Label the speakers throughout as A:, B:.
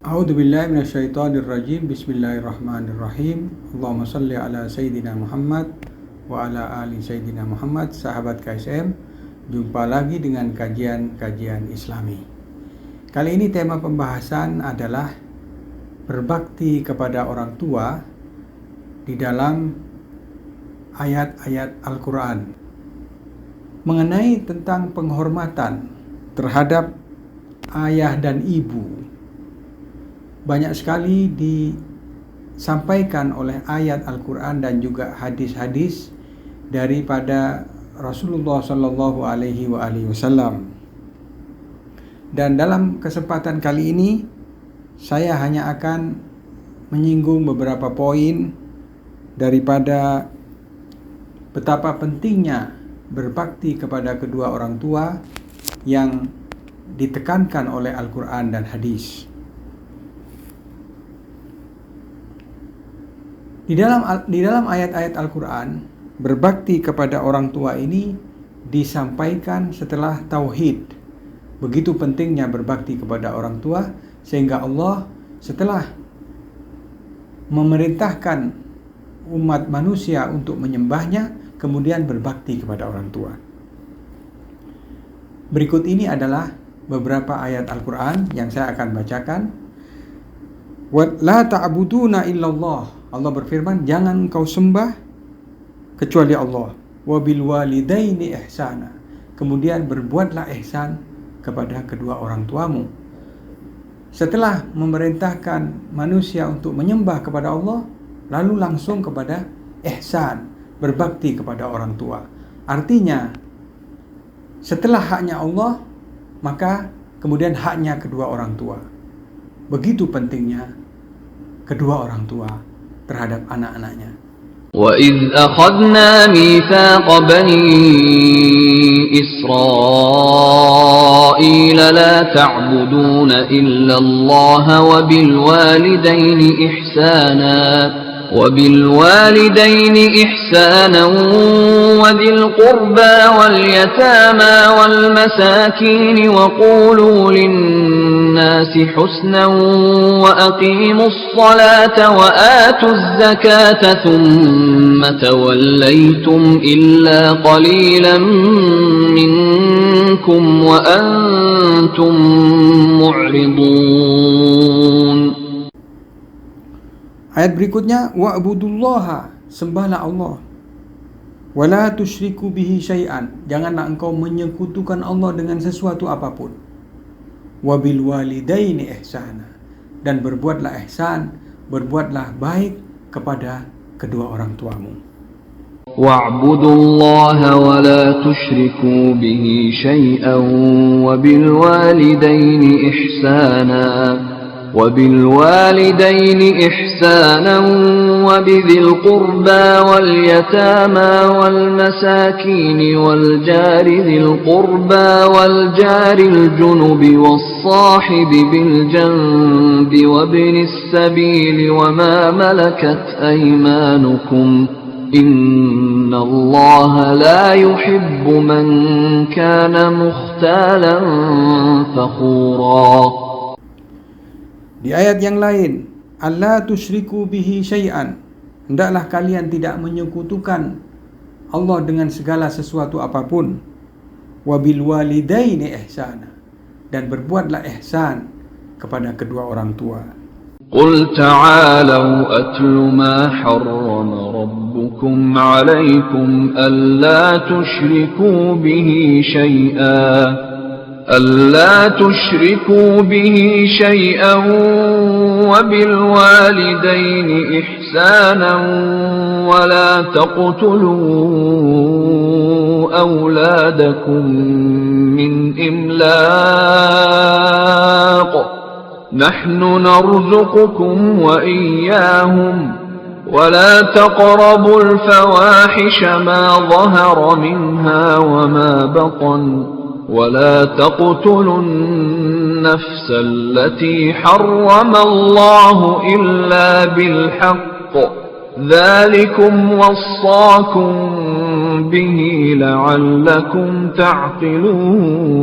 A: A'udzubillahi minasyaitonirrajim. Bismillahirrahmanirrahim. Allahumma shalli ala Sayyidina Muhammad wa ala ali Sayyidina Muhammad. Sahabat KSM, jumpa lagi dengan kajian Islami. Kali ini tema pembahasan adalah berbakti kepada orang tua di dalam ayat-ayat Al-Quran, mengenai tentang penghormatan terhadap ayah dan ibu. Banyak sekali disampaikan oleh ayat Al-Quran dan juga hadis-hadis daripada Rasulullah Shallallahu Alaihi Wasallam. Dan dalam kesempatan kali ini saya hanya akan menyinggung beberapa poin daripada betapa pentingnya berbakti kepada kedua orang tua yang ditekankan oleh Al-Quran dan hadis. Di dalam ayat-ayat Al-Quran, berbakti kepada orang tua ini disampaikan setelah tauhid. Begitu pentingnya berbakti kepada orang tua, sehingga Allah setelah memerintahkan umat manusia untuk menyembahnya, kemudian berbakti kepada orang tua. Berikut ini adalah beberapa ayat Al-Quran yang saya akan bacakan. Wa la ta'buduna illallah. Allah berfirman, jangan engkau sembah kecuali Allah. Wa bil walidaini ihsana. Kemudian berbuatlah ihsan kepada kedua orang tuamu. Setelah memerintahkan manusia untuk menyembah kepada Allah, lalu langsung kepada ihsan, berbakti kepada orang tua. Artinya, setelah haknya Allah, maka kemudian haknya kedua orang tua. Begitu pentingnya kedua orang tua terhadap anak-anaknya.
B: وَإِذْ أَخَذْنَا مِيثَاقَ بَنِي إِسْرَائِيلَ لَا تَعْبُدُونَ إِلَّا اللَّهَ وَبِالْوَالِدَيْنِ إِحْسَانًا وَذِي الْقُرْبَى وَالْيَتَامَى وَالْمَسَاكِينِ وَقُولُوا لِلنَّاسِ حُسْنًا وَأَقِيمُوا الصَّلَاةَ وَآتُوا الزَّكَاةَ ثُمَّ تَوَلَّيْتُمْ إِلَّا قَلِيلًا مِنْكُمْ وَأَنْتُمْ مُعْرِضُونَ.
A: Ayat berikutnya, wa'budullaha, sembahlah Allah. Wala tusyriku bihi syai'an, janganlah engkau menyekutukan Allah dengan sesuatu apapun. Wabil walidaini ihsana, dan berbuatlah ihsan, berbuatlah baik kepada kedua orang tuamu.
B: wa'budullaha wa la tusyriku bihi syai'an wabil walidaini ihsana وبالوالدين إحسانا وبذي القربى واليتامى والمساكين والجار ذي القربى والجار الجنب والصاحب بالجنب وابن السبيل وما ملكت أيمانكم إن الله لا يحب من كان مختالا فخورا.
A: Di ayat yang lain, alla tusyriku bihi syai'an, hendaklah kalian tidak menyekutukan Allah dengan segala sesuatu apapun. Wabil walidaini ihsana, dan berbuatlah ihsan kepada kedua orang tua.
B: قل تعالوا أتل ما حرم ربكم عليكم ألا تشركوا به شيئا وبالوالدين إحسانا ولا تقتلوا أولادكم من إملاق نحن نرزقكم وإياهم ولا تقربوا الفواحش ما ظهر منها وما بطن ولا تقتلوا النفس التي حرم الله إلا بالحق ذلكم وصاكم به لعلكم تعقلون.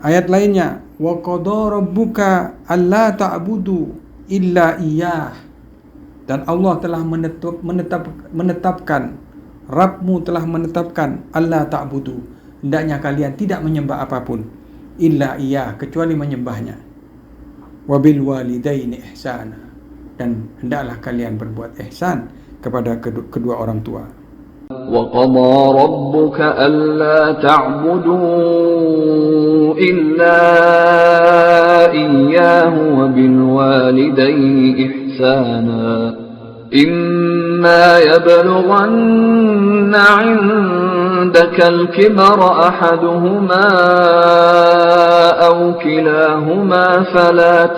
A: Ayat lainnya, wa qada rabbuka alla ta'budu illa iyyah. Dan Allah telah menetapkan, Rabbmu telah menetapkan alla ta'budu, hendaknya kalian tidak menyembah apapun illa iyyah, kecuali menyembahnya. Wa bil walidaini ihsana, dan hendaklah kalian berbuat ihsan kepada kedua orang tua.
B: وَقَضَى رَبُّكَ أَلَّا تَعْبُدُوا إِلَّا إِيَّاهُ وَبِالْوَالِدَيْنِ إِحْسَانًا إِمَّا يَبْلُغَنَّ عِندَكَ الْكِبَرَ أَحَدُهُمَا أَوْ كِلَاهُمَا فَلَا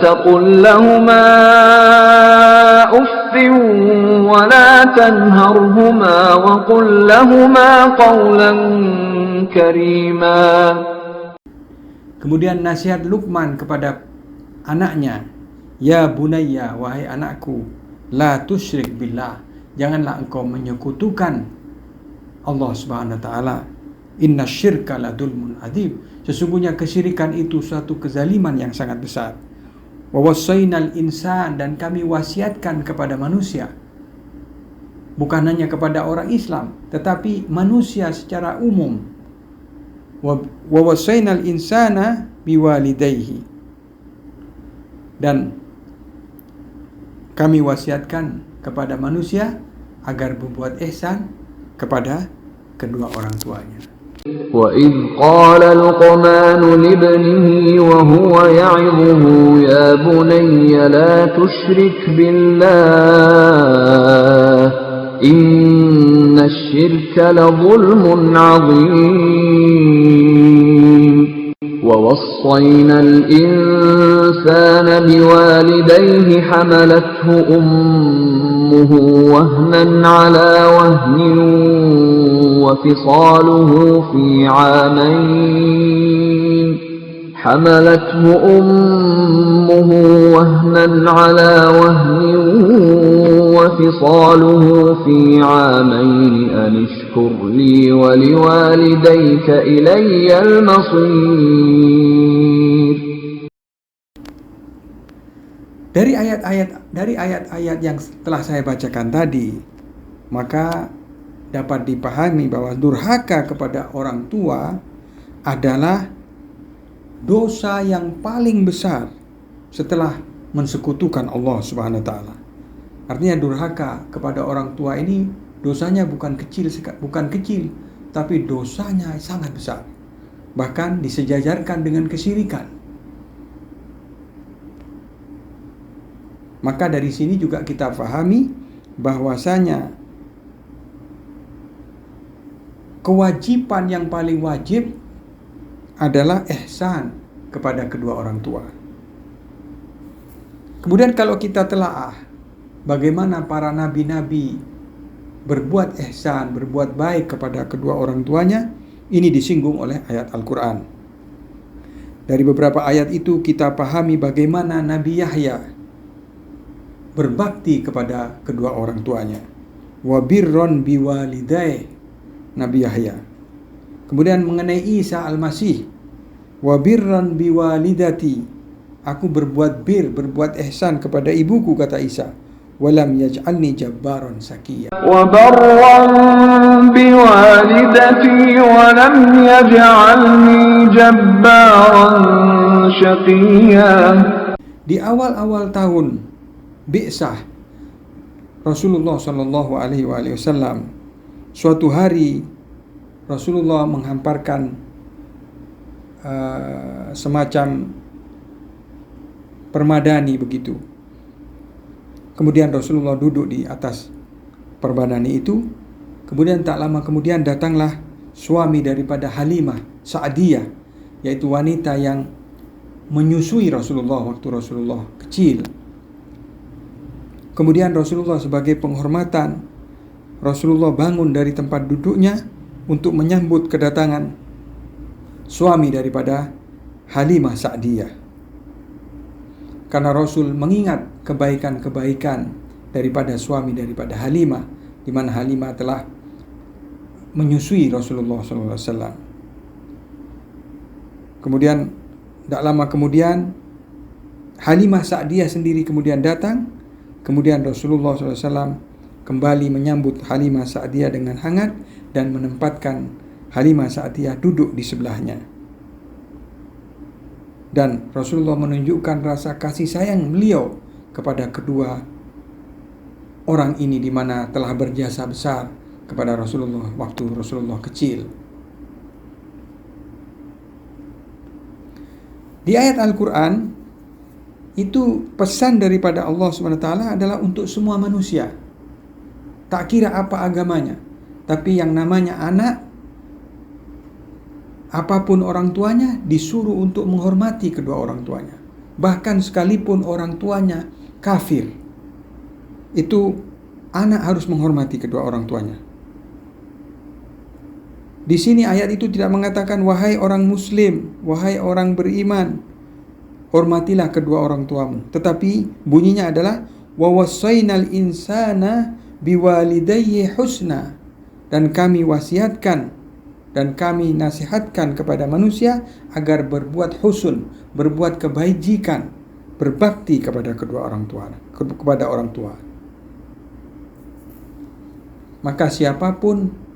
B: تقل لهما أف ولا تنهرهما وقل لهما قولا كريما.
A: Kemudian nasihat Luqman kepada anaknya, ya bunayya, wahai anakku, la tusyrik billah, janganlah engkau menyekutukan Allah Subhanahu wa taala. Inna syirka la dzulmun adzim, sesungguhnya kesyirikan itu suatu kezaliman yang sangat besar. Wa wassaynal insan, dan kami wasiatkan kepada manusia, bukan hanya kepada orang Islam tetapi manusia secara umum. Wa wassaynal insana biwalidayhi, dan kami wasiatkan kepada manusia agar berbuat ihsan kepada kedua orang tuanya.
B: وَإِذْ قَالَ لُقْمَانُ لِابْنِهِ وَهُوَ يَعِظُهُ يَا بُنَيَّ لَا تُشْرِكْ بِاللَّهِ إِنَّ الشِّرْكَ لَظُلْمٌ عَظِيمٌ وَوَصَّيْنَا الْإِنسَانَ بِوَالِدَيْهِ حَمَلَتْهُ أُمُّهُ وَهْنًا عَلَى وَهْنٍ وفصاله في عامين أن اشكر لي ولوالديك إلي المصير.
A: Dari ayat-ayat yang telah saya bacakan tadi, maka dapat dipahami bahwa durhaka kepada orang tua adalah dosa yang paling besar setelah mensekutukan Allah Subhanahu wa taala. Artinya durhaka kepada orang tua ini dosanya bukan kecil, tapi dosanya sangat besar. Bahkan disejajarkan dengan kesyirikan. Maka dari sini juga kita pahami bahwasanya kewajiban yang paling wajib adalah ihsan kepada kedua orang tua. Kemudian kalau kita telaah bagaimana para nabi-nabi berbuat ihsan, berbuat baik kepada kedua orang tuanya, ini disinggung oleh ayat Al-Quran. Dari beberapa ayat itu kita pahami bagaimana Nabi Yahya berbakti kepada kedua orang tuanya. Wa birron biwalidayh, Nabi Yahya. Kemudian mengenai Isa Al-Masih, wa birran biwalidati, aku berbuat berbuat ihsan kepada ibuku, kata Isa. Walam yaj'alni jabbaran sakiyya,
B: wa barran biwalidati walam yaj'alni jabbaran syaqiyya.
A: Di awal-awal tahun Bi'sah Rasulullah sallallahu alaihi wasallam, suatu hari Rasulullah menghamparkan semacam permadani begitu. Kemudian Rasulullah duduk di atas permadani itu. Kemudian tak lama kemudian datanglah suami daripada Halimah Sa'diyah, yaitu wanita yang menyusui Rasulullah waktu Rasulullah kecil. Kemudian Rasulullah sebagai penghormatan, Rasulullah bangun dari tempat duduknya untuk menyambut kedatangan suami daripada Halimah Sa'diyah. Karena Rasul mengingat kebaikan-kebaikan daripada suami daripada Halimah, di mana Halimah telah menyusui Rasulullah SAW. Kemudian tidak lama kemudian Halimah Sa'diyah sendiri kemudian datang. Kemudian Rasulullah SAW kembali menyambut Halimah Sa'diyah dengan hangat dan menempatkan Halimah Sa'diyah duduk di sebelahnya. Dan Rasulullah menunjukkan rasa kasih sayang beliau kepada kedua orang ini, di mana telah berjasa besar kepada Rasulullah waktu Rasulullah kecil. Di ayat Al-Quran itu pesan daripada Allah SWT adalah untuk semua manusia. Tak kira apa agamanya. Tapi yang namanya anak, apapun orang tuanya, disuruh untuk menghormati kedua orang tuanya. Bahkan sekalipun orang tuanya kafir, itu anak harus menghormati kedua orang tuanya. Di sini ayat itu tidak mengatakan wahai orang muslim, wahai orang beriman, hormatilah kedua orang tuamu. Tetapi bunyinya adalah wa wassaynal insana biwalidayhi husna, dan kami wasiatkan dan kami nasihatkan kepada manusia agar berbuat husn, berbuat kebajikan, berbakti kepada kedua orang tua, kepada orang tua. Maka siapapun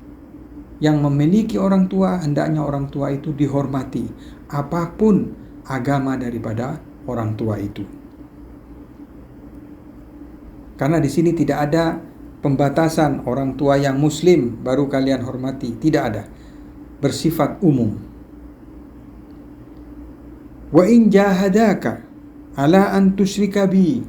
A: yang memiliki orang tua, hendaknya orang tua itu dihormati, apapun agama daripada orang tua itu. Karena di sini tidak ada pembatasan orang tua yang muslim baru kalian hormati, tidak ada. Bersifat umum. Wa in jahadaka ala an tusyrika bi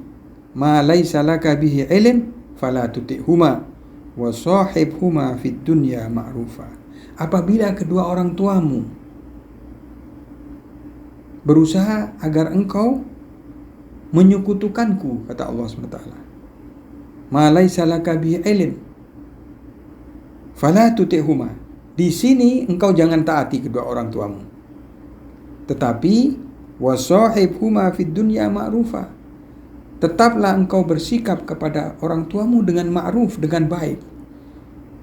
A: ma laysa laka bihi ilm fala tuti'huma wa sahibhuma fid dunya ma'rufa. Apabila kedua orang tuamu berusaha agar engkau menyekutukanku, kata Allah SWT, ma laysa laka bihi ilm fala tuti'huma. Di sini engkau jangan taati kedua orang tuamu. Tetapi wasahibhuma fid dunya ma'rufa. Tetaplah engkau bersikap kepada orang tuamu dengan ma'ruf, dengan baik.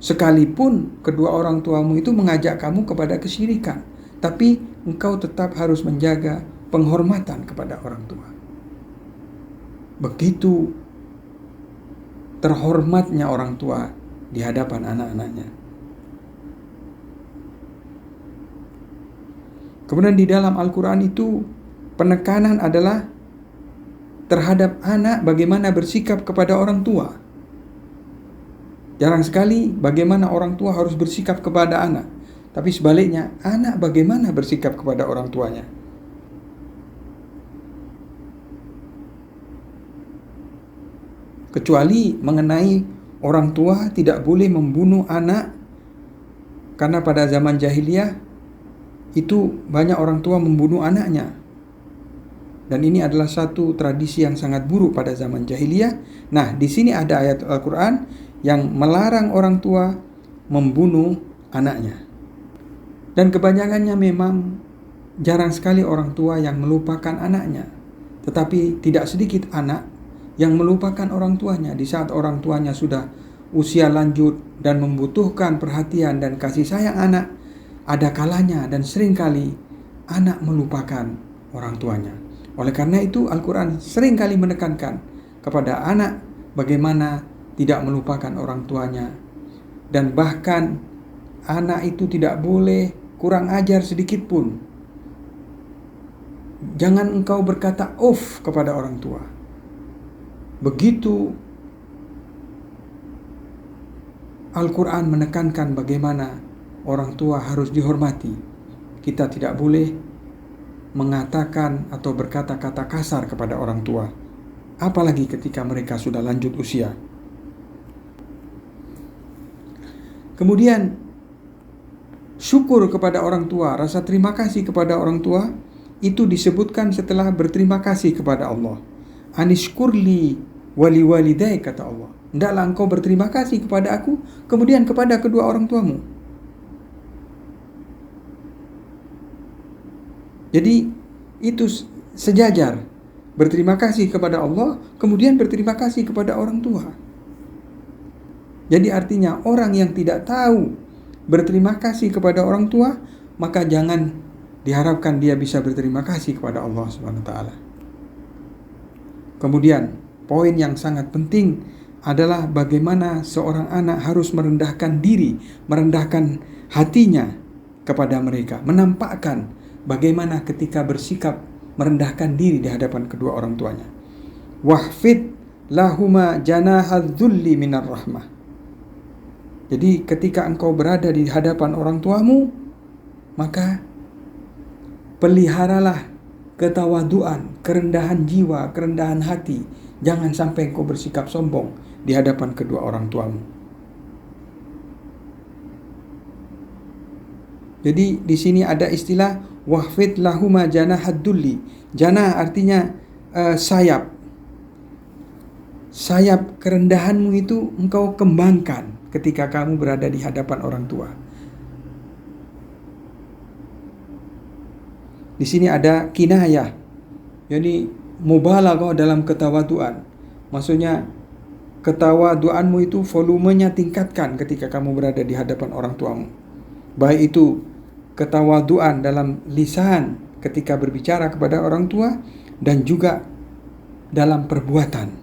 A: Sekalipun kedua orang tuamu itu mengajak kamu kepada kesyirikan, tapi engkau tetap harus menjaga penghormatan kepada orang tua. Begitu terhormatnya orang tua di hadapan anak-anaknya. Kemudian di dalam Al-Quran itu penekanan adalah terhadap anak bagaimana bersikap kepada orang tua. Jarang sekali bagaimana orang tua harus bersikap kepada anak. Tapi sebaliknya, anak bagaimana bersikap kepada orang tuanya. Kecuali mengenai orang tua tidak boleh membunuh anak, karena pada zaman jahiliyah itu banyak orang tua membunuh anaknya. Dan ini adalah satu tradisi yang sangat buruk pada zaman jahiliyah. Nah, di sini ada ayat Al-Quran yang melarang orang tua membunuh anaknya. Dan kebanyakannya memang jarang sekali orang tua yang melupakan anaknya. Tetapi tidak sedikit anak yang melupakan orang tuanya di saat orang tuanya sudah usia lanjut dan membutuhkan perhatian dan kasih sayang anak. Ada kalanya dan seringkali anak melupakan orang tuanya. Oleh karena itu Al-Quran seringkali menekankan kepada anak bagaimana tidak melupakan orang tuanya. Dan bahkan anak itu tidak boleh kurang ajar sedikit pun. Jangan engkau berkata "uff" kepada orang tua. Begitu Al-Quran menekankan bagaimana orang tua harus dihormati. Kita tidak boleh mengatakan atau berkata-kata kasar kepada orang tua, apalagi ketika mereka sudah lanjut usia. Kemudian syukur kepada orang tua, rasa terima kasih kepada orang tua itu disebutkan setelah berterima kasih kepada Allah. Anishkurli wali walidai, kata Allah. Hendaklah engkau berterima kasih kepada aku, kemudian kepada kedua orang tuamu. Jadi itu sejajar, berterima kasih kepada Allah, kemudian berterima kasih kepada orang tua. Jadi artinya orang yang tidak tahu berterima kasih kepada orang tua, maka jangan diharapkan dia bisa berterima kasih kepada Allah Subhanahu wa taala. Kemudian, poin yang sangat penting adalah bagaimana seorang anak harus merendahkan diri, merendahkan hatinya kepada mereka, menampakkan bagaimana ketika bersikap merendahkan diri di hadapan kedua orang tuanya. Wahfid lahuma janahadzulli minar rahmah. Jadi ketika engkau berada di hadapan orang tuamu, maka peliharalah ketawaduan, kerendahan jiwa, kerendahan hati. Jangan sampai engkau bersikap sombong di hadapan kedua orang tuamu. Jadi di sini ada istilah wahfid lahuma janahadzulli. Janah artinya sayap. Sayap kerendahanmu itu engkau kembangkan ketika kamu berada di hadapan orang tua. Di sini ada kinayah, jadi mubalaghah dalam ketawaduan. Maksudnya ketawaduanmu itu volumenya tingkatkan ketika kamu berada di hadapan orang tuamu. Baik itu ketawaduan dalam lisan ketika berbicara kepada orang tua dan juga dalam perbuatan.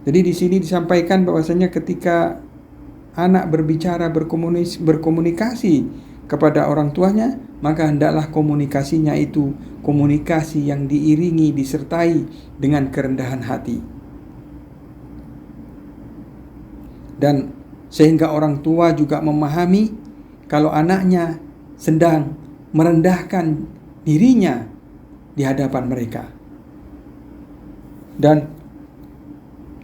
A: Jadi di sini disampaikan bahwasanya ketika anak berbicara berkomunikasi kepada orang tuanya, maka hendaklah komunikasinya itu komunikasi yang diiringi, disertai dengan kerendahan hati. Dan sehingga orang tua juga memahami kalau anaknya sedang merendahkan dirinya di hadapan mereka. Dan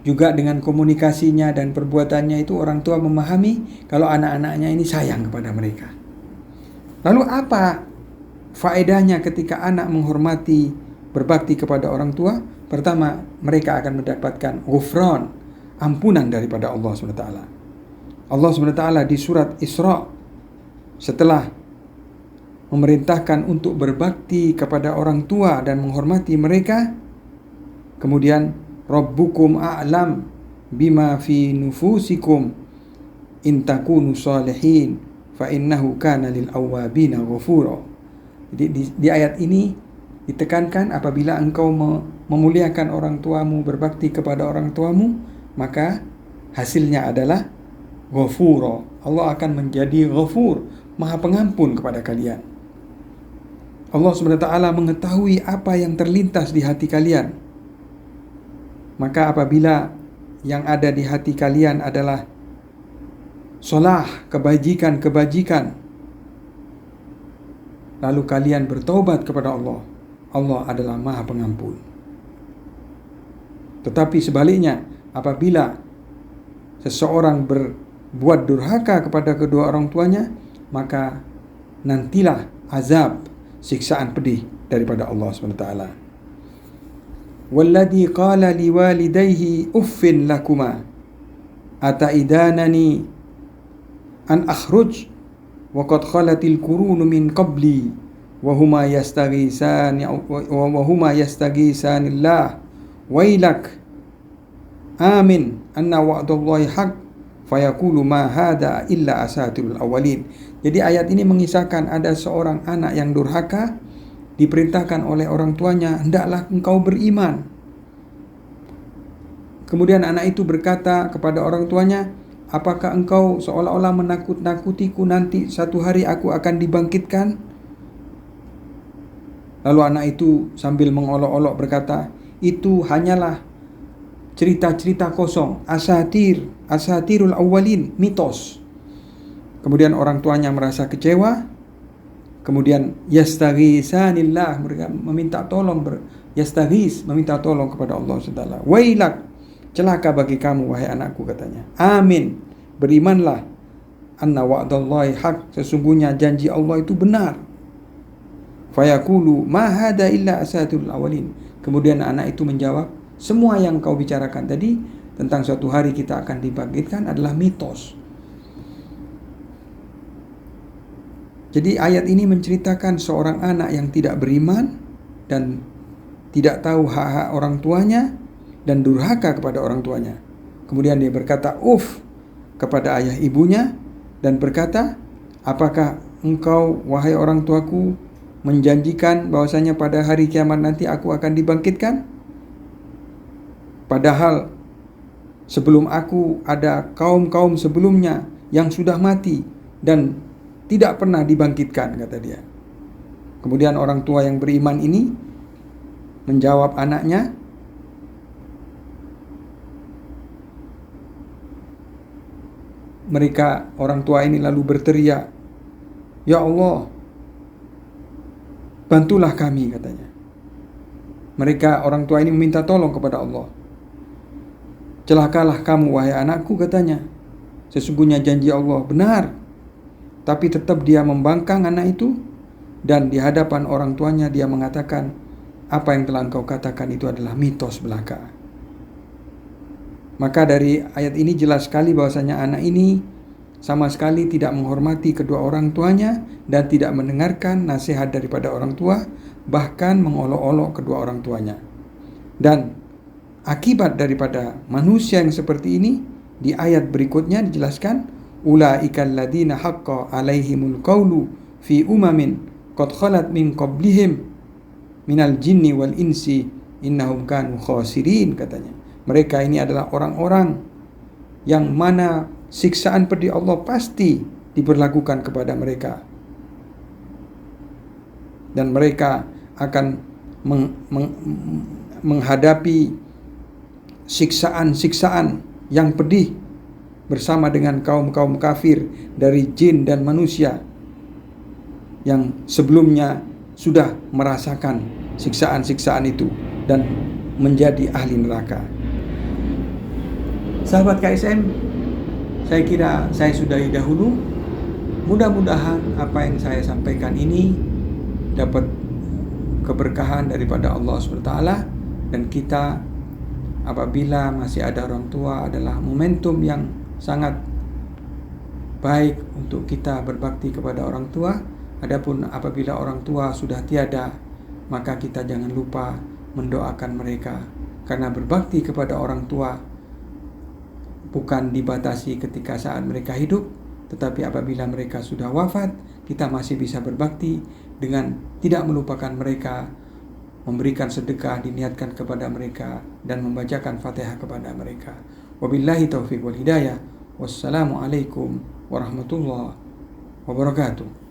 A: juga dengan komunikasinya dan perbuatannya itu orang tua memahami kalau anak-anaknya ini sayang kepada mereka. Lalu apa faedahnya ketika anak menghormati, berbakti kepada orang tua? Pertama, mereka akan mendapatkan ghufran, ampunan daripada Allah SWT. Allah SWT di surat Isra setelah memerintahkan untuk berbakti kepada orang tua dan menghormati mereka, kemudian Rabbukum a'lam bima fi nufusikum in takunu salihin fa innahu kana lil awwabina ghafura. Jadi di ayat ini ditekankan apabila engkau memuliakan orang tuamu, berbakti kepada orang tuamu, maka hasilnya adalah ghafura. Allah akan menjadi ghafur, Maha Pengampun kepada kalian. Allah SWT mengetahui apa yang terlintas di hati kalian. Maka apabila yang ada di hati kalian adalah solah, kebajikan, lalu kalian bertaubat kepada Allah, Allah adalah Maha Pengampun. Tetapi sebaliknya, apabila seseorang berbuat durhaka kepada kedua orang tuanya, maka nantilah azab, siksaan pedih daripada Allah SWT. Walladhi qala liwalidayhi uffin lakuma ataidanani an akhruj wa qad khalatil qurunu min qabli wa huma yastaghisanillah wailak amin anna wa'dallahi haq fayaqulu ma hadha illa asatirul awwalin. Jadi ayat ini mengisahkan ada seorang anak yang durhaka, diperintahkan oleh orang tuanya, hendaklah engkau beriman. Kemudian anak itu berkata kepada orang tuanya, apakah engkau seolah-olah menakut-nakutiku nanti satu hari aku akan dibangkitkan? Lalu anak itu sambil mengolok-olok berkata, itu hanyalah cerita-cerita kosong, asatirul awwalin, mitos. Kemudian orang tuanya merasa kecewa. Kemudian yastaghisanillah, mereka meminta tolong, meminta tolong kepada Allah SWT. Wailak, celaka bagi kamu wahai anakku, katanya. Amin, berimanlah. Anna wa'dallahi haq, sesungguhnya janji Allah itu benar. Fayaqulu ma hada illa asatirul awwalin. Kemudian anak itu menjawab, semua yang kau bicarakan tadi tentang suatu hari kita akan dibangkitkan adalah mitos. Jadi ayat ini menceritakan seorang anak yang tidak beriman dan tidak tahu hak-hak orang tuanya dan durhaka kepada orang tuanya. Kemudian dia berkata kepada ayah ibunya dan berkata, apakah engkau, wahai orang tuaku, menjanjikan bahwasanya pada hari kiamat nanti aku akan dibangkitkan? Padahal sebelum aku ada kaum-kaum sebelumnya yang sudah mati dan tidak pernah dibangkitkan, kata dia. Kemudian orang tua yang beriman ini menjawab anaknya, mereka orang tua ini lalu berteriak, ya Allah, bantulah kami, katanya. Mereka orang tua ini meminta tolong kepada Allah. Celakalah kamu wahai anakku, katanya. Sesungguhnya janji Allah benar. Tapi tetap dia membangkang anak itu, dan di hadapan orang tuanya dia mengatakan, apa yang telah engkau katakan itu adalah mitos belaka. Maka dari ayat ini jelas sekali bahwasanya anak ini sama sekali tidak menghormati kedua orang tuanya dan tidak mendengarkan nasihat daripada orang tua, bahkan mengolok-olok kedua orang tuanya. Dan akibat daripada manusia yang seperti ini, di ayat berikutnya dijelaskan, ulaikal ladina haqqa alaihimul qawlu fi umamin qad khalat min qablihim minal jinni wal insi innahum kanu khasirin, katanya. Mereka ini adalah orang-orang yang mana siksaan pedih Allah pasti diberlakukan kepada mereka, dan mereka akan menghadapi siksaan-siksaan yang pedih bersama dengan kaum-kaum kafir dari jin dan manusia yang sebelumnya sudah merasakan siksaan-siksaan itu dan menjadi ahli neraka. Sahabat KSM, saya kira saya sudahi dahulu. Mudah-mudahan apa yang saya sampaikan ini dapat keberkahan daripada Allah SWT, dan kita apabila masih ada orang tua adalah momentum yang sangat baik untuk kita berbakti kepada orang tua. Adapun apabila orang tua sudah tiada, maka kita jangan lupa mendoakan mereka, karena berbakti kepada orang tua bukan dibatasi ketika saat mereka hidup, tetapi apabila mereka sudah wafat, kita masih bisa berbakti dengan tidak melupakan mereka, memberikan sedekah diniatkan kepada mereka, dan membacakan Fatihah kepada mereka. Wabillahi taufiq wal hidayah. Wassalamualaikum warahmatullahi wabarakatuh.